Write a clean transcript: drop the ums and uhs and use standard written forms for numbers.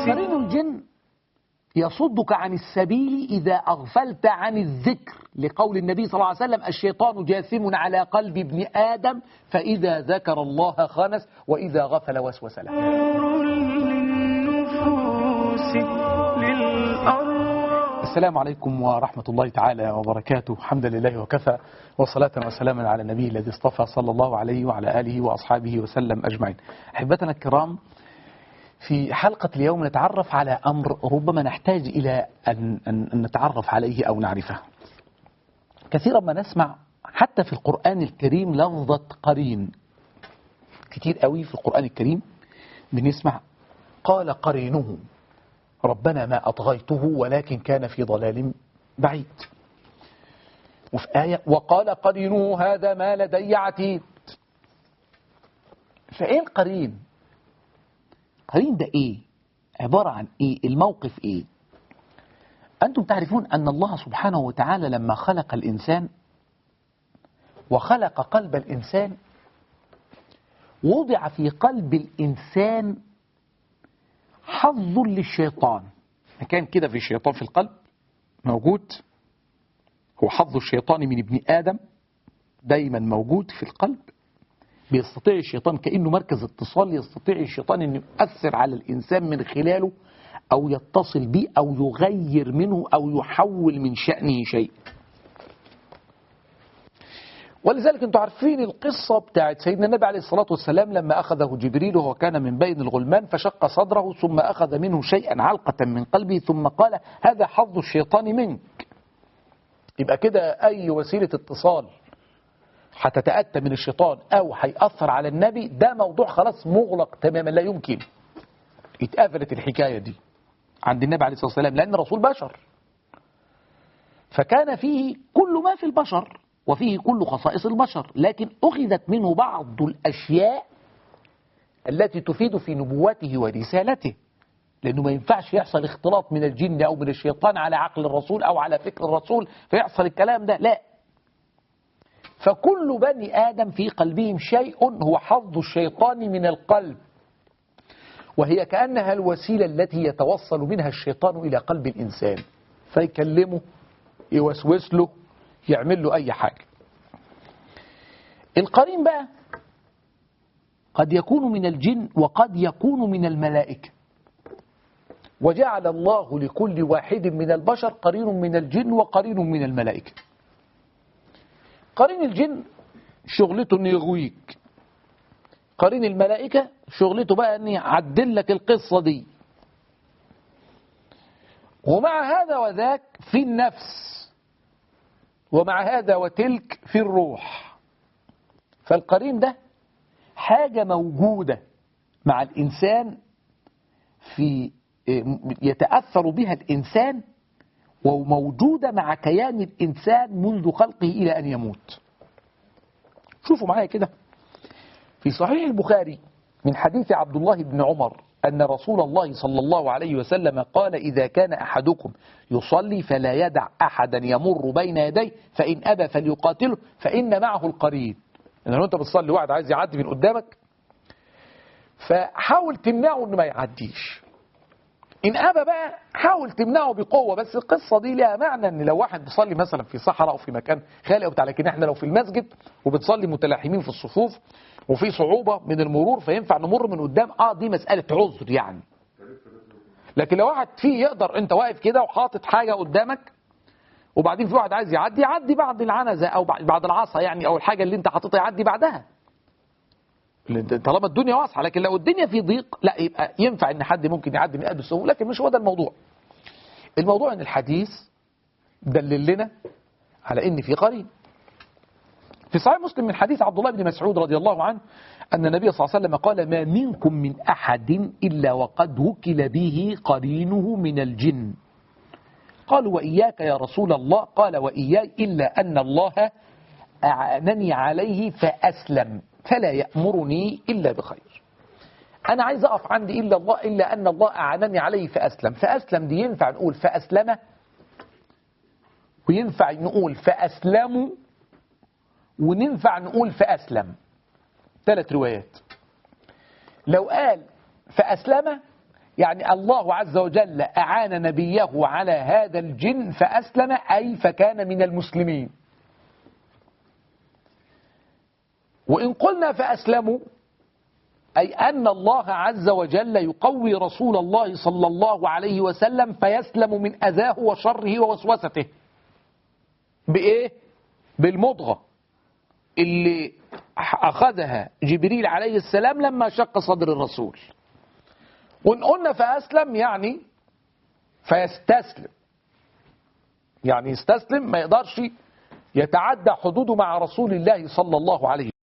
قرين الجن يصدك عن السبيل إذا أغفلت عن الذكر، لقول النبي صلى الله عليه وسلم: الشيطان جاثم على قلب ابن آدم فإذا ذكر الله خانس وإذا غفل وسوس له. السلام عليكم ورحمة الله تعالى وبركاته. الحمد لله وكفى، وصلاة وسلاما على النبي الذي اصطفى صلى الله عليه وعلى آله وأصحابه وسلم أجمعين. أحبتنا الكرام، في حلقة اليوم نتعرف على أمر ربما نحتاج إلى أن نتعرف عليه أو نعرفه. كثيرا ما نسمع حتى في القرآن الكريم لفظة قرين، كتير قوي في القرآن الكريم بنسمع قال قرينه ربنا ما أطغيته ولكن كان في ضلال بعيد، وفي آية وقال قرينه هذا ما لدي عتيد. فإيه القرين؟ قرين ده إيه؟ عبارة عن إيه؟ الموقف إيه؟ أنتم تعرفون أن الله سبحانه وتعالى لما خلق الإنسان وخلق قلب الإنسان وضع في قلب الإنسان حظ للشيطان. كان كده في الشيطان في القلب موجود، هو حظ الشيطان من ابن آدم دايما موجود في القلب. بيستطيع الشيطان كأنه مركز اتصال، يستطيع الشيطان أن يؤثر على الإنسان من خلاله أو يتصل به أو يغير منه أو يحول من شأنه شيء. ولذلك انتم عارفين القصة بتاعت سيدنا النبي عليه الصلاة والسلام لما أخذه جبريل وهو كان من بين الغلمان فشق صدره ثم أخذ منه شيئا علقة من قلبه ثم قال هذا حظ الشيطان منك. يبقى كده أي وسيلة اتصال هتتأتى من الشيطان أو هيأثر على النبي ده موضوع خلاص مغلق تماما، لا يمكن. اتقفلت الحكاية دي عند النبي عليه الصلاة والسلام لأن الرسول بشر، فكان فيه كل ما في البشر وفيه كل خصائص البشر، لكن أخذت منه بعض الأشياء التي تفيد في نبوته ورسالته، لأنه ما ينفعش يحصل اختلاط من الجن أو من الشيطان على عقل الرسول أو على فكر الرسول فيحصل الكلام ده، لا. فكل بني آدم في قلبهم شيء هو حظ الشيطان من القلب، وهي كأنها الوسيلة التي يتوصل منها الشيطان إلى قلب الإنسان فيكلمه، يوسوس له، يعمل له أي حاجة. القرين بقى قد يكون من الجن وقد يكون من الملائكة، وجعل الله لكل واحد من البشر قرين من الجن وقرين من الملائكة. قرين الجن شغلته انه يغويك، قرين الملائكة شغلته بقى انه يعدل لك القصة دي. ومع هذا وذاك في النفس، ومع هذا وتلك في الروح. فالقرين ده حاجة موجودة مع الإنسان في يتأثر بها الإنسان وموجودة مع كيان الإنسان منذ خلقه إلى أن يموت. شوفوا معايا كده في صحيح البخاري من حديث عبد الله بن عمر أن رسول الله صلى الله عليه وسلم قال إذا كان أحدكم يصلي فلا يدع أحدا يمر بين يديه فإن أبى فليقاتله فإن معه القرين. لو أنت بتصلي واحد عايز يعدي من قدامك فحاول تمنعه إنه ما يعديش، إن أبى بقى حاول تمنعه بقوة. بس القصة دي لها معنى إن لو واحد بيصلي مثلا في صحراء أو في مكان خالي أو بتاع، لكن إحنا لو في المسجد وبتصلي متلاحمين في الصفوف وفي صعوبة من المرور فينفع نمر من قدام، دي مسألة عذر يعني. لكن لو واحد فيه يقدر، أنت واقف كده وحاطط حاجة قدامك وبعدين في واحد عايز يعدي بعد العنزة أو بعد العصا يعني، أو الحاجة اللي أنت حاططها يعدي بعدها طالما الدنيا واسعة. لكن لو الدنيا في ضيق لا، يبقى ينفع ان حد ممكن يعدي من قلب السهول، لكن مش هو ده الموضوع. الموضوع ان الحديث دلل لنا على ان في قرين. في صحيح مسلم من حديث عبد الله بن مسعود رضي الله عنه ان النبي صلى الله عليه وسلم قال ما منكم من احد الا وقد وكل به قرينه من الجن. قالوا وإياك يا رسول الله؟ قال وإياي إلا أن الله أعانني عليه فأسلم فلا يأمرني إلا بخير. أنا عايز أقف عندي إلا أن الله أعانني عليه فأسلم. فأسلم دي ينفع نقول فأسلم وينفع نقول فأسلموا وننفع نقول فأسلم، 3 روايات. لو قال فأسلم يعني الله عز وجل أعان نبيه على هذا الجن فأسلم، أي فكان من المسلمين. وإن قلنا فأسلموا أي أن الله عز وجل يقوي رسول الله صلى الله عليه وسلم فيسلم من أذاه وشره ووسوسته. بإيه؟ بالمضغة اللي أخذها جبريل عليه السلام لما شق صدر الرسول. وإن قلنا فأسلم يعني فيستسلم، يعني يستسلم، ما يقدرش يتعدى حدوده مع رسول الله صلى الله عليه وسلم.